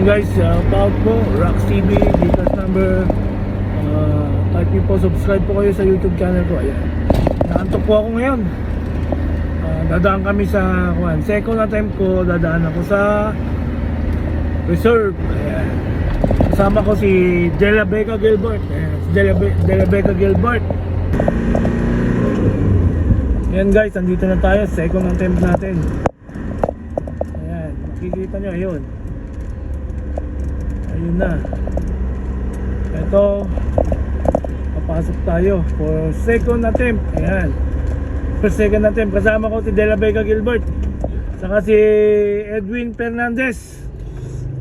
Yan guys, about po, Rox TV, details number. Type nyo po, subscribe po kayo sa YouTube channel ko. Ayan. Naantok po ako ngayon. Dadaan kami sa second attempt ko, dadaan ako sa reserve. Ayan. Kasama ko si Dela Beca Gilbert. Ayan. Si Dela Beca Gilbert. Ayan guys, andito na tayo, second attempt natin. Ayan, makikita nyo, ayun. Ayun na. Ito, papasok tayo for second attempt. Ayan, for second attempt. Kasama ko si Dela Beca Gilbert, saka si Edwin Fernandez.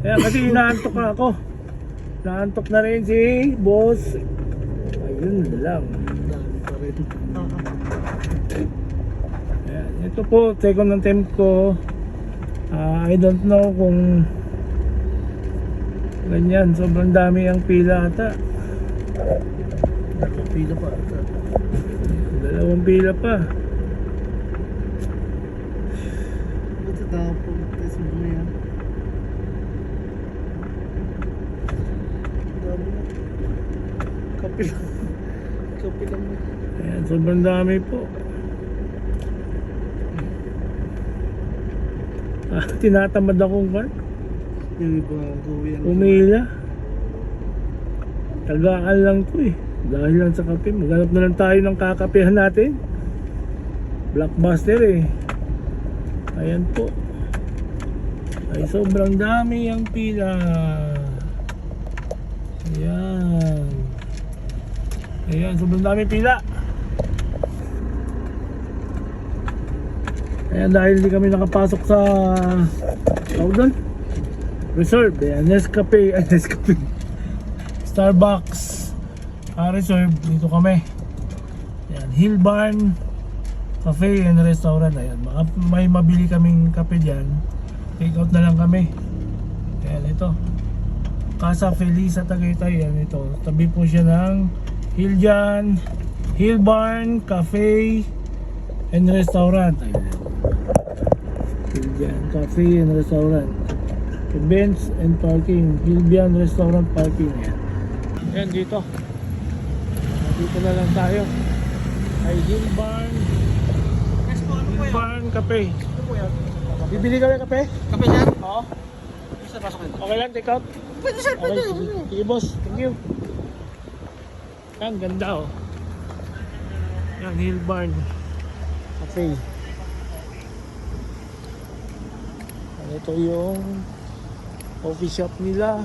Ayan, kasi inaantok na ako. Naantok na rin si boss. Ayun lang. Ayan, ito po, second attempt ko. I don't know kung ganyan, sobrang dami ang pila ata. Pila pa ata. Dalawang pila pa. Ba't sa tao po? Test mo na yan. Dami na. Kape lang. Kape lang mo. Ayan, sobrang dami po. Tinatamad akong Yung iba gawin. umila. Tagaan lang to eh. Dahil lang sa kape. Maghanap na lang tayo ng kakapehan natin. Blockbuster eh. Ayan po. Ay sobrang dami ang pila. Ayan. Ayan, sobrang dami pila. Ayan, dahil hindi kami nakapasok sa tawag doon? Reserve. Ayan, Nescafe. Nescafe. Starbucks. Reserve. Dito kami. Ayan, Hill Barn Cafe and Restaurant. Ayan, may mabili kaming kape dyan. Take out na lang kami. Ayan, ito. Casa Feliz sa Tagaytay. Ayan, ito. Tabi po siya ng Hill Barn Cafe and Restaurant. Ayan. Hilbian Cafe and Restaurant. Events and parking. Hilbian Restaurant parking. Ayan. Ayan dito. Dito na lang tayo. Ay Hill Barn Cafe. Bibili kami kape? Kape yan? Oo. Isa pasok nito. Okay lang, take out? Pwede sir, Okay, sige boss. Thank you. Ang ganda oh. Yan, Hill Barn Cafe. Ito yung coffee shop nila.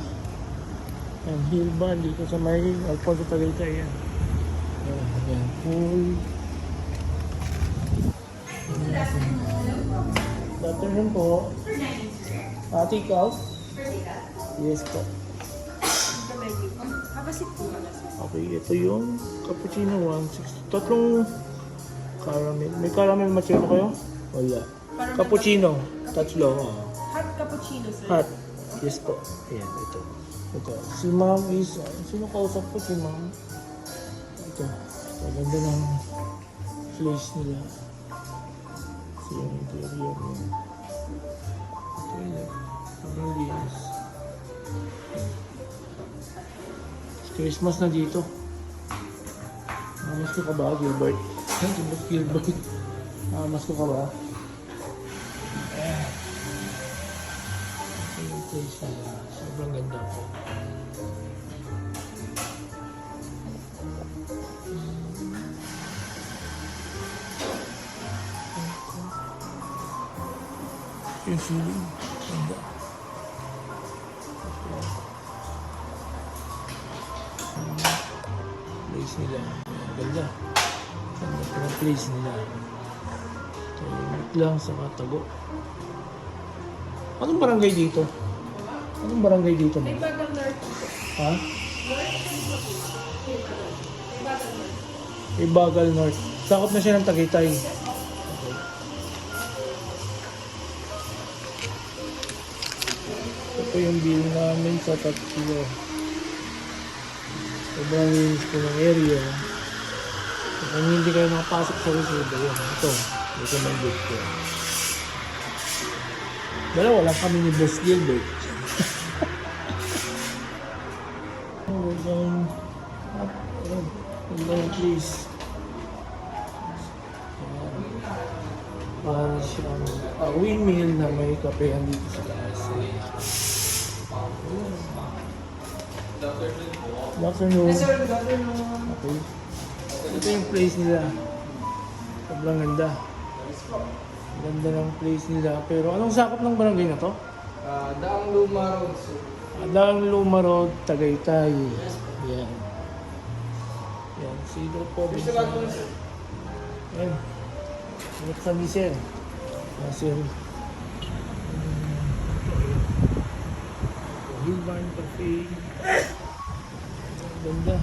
Yan, Hill Barn dito sa may Alfonso Tagaytay. Yan. Yan, full. Good afternoon po. Take out? Yes po. Okay, ito yung cappuccino 160. Tatlong caramel. May caramel macchiato kayo? Wala. Cappuccino. Tatlo. Hot cappuccino, sir. Hot. Yes po. Ayan, ito. Ito. Si ma'am is, sino kausap po si ma'am? Ito. Ganda ng place nila. Ito yung interior niya. Ito yun. Sobrang linis. Christmas na dito. Namasko ka ba, Gilbert? Gilbert. Namasko ka ba? Ito yung place nila. Sobrang ganda po. Yung ceiling. Ganda. Place nila. Ganda. Ganda po ng place nila. Tahimik lang sa Katago. Anong barangay dito? Anong barangay dito mo? Ha? Ibagal North. Sakop na siya ng Tagaytay. Ito yung bill namin sa tatlo. Sobrang linis po ng area. Kung hindi kayo makapasok sa reserve, yun. Ito. Ito ng gate ko. Dalawa lang kami ni Boss Gilbert. Going up. Ayan. Going please. Ayan. Para siyang windmill na may kapehan dito sa taas. Ayan. Good afternoon. Good afternoon. Okay. Ito yung place nila. Sobrang ganda. Ganda ng place nila. Pero anong sakop ng barangay na to? Daang Luma Road, sir. Daang Luma Road, Tagaytay. Yan. Yan. Sino po? Mr. Baton, sir. Yan. Ito sa Michelle. Sir. Hilbarn Cafe. Ganda.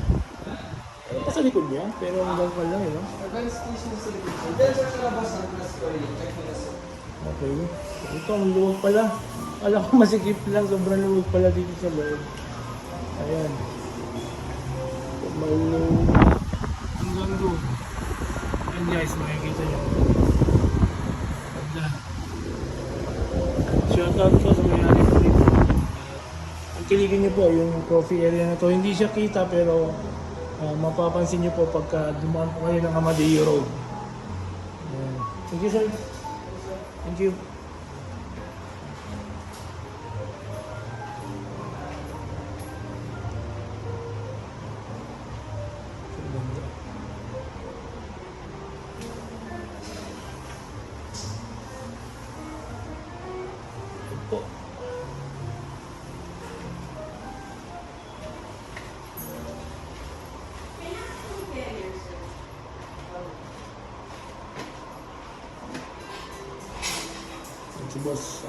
Ano pa sa likod niya? Pero hanggang pa lang, no? Advance station sa likod, sir. Diyan, sir, sa labas ng class ko rin. Check mo na, sir. Okay. Ito, ang luwag pala. Alam ko masikip lang. Sobrang luwag pala dito sa loob. Ayan. Maluwag. Hanggang doon. Ayan guys, makikita nyo. Ganda. Shoutout ko sa may-ari ko dito. Ang kiligin nyo po, yung coffee area na to. Hindi siya kita pero mapapansin nyo po pagka dumaan po kayo ng Amadeo Road. Ayan. Thank you, sir. Thank you. Po. Si boss.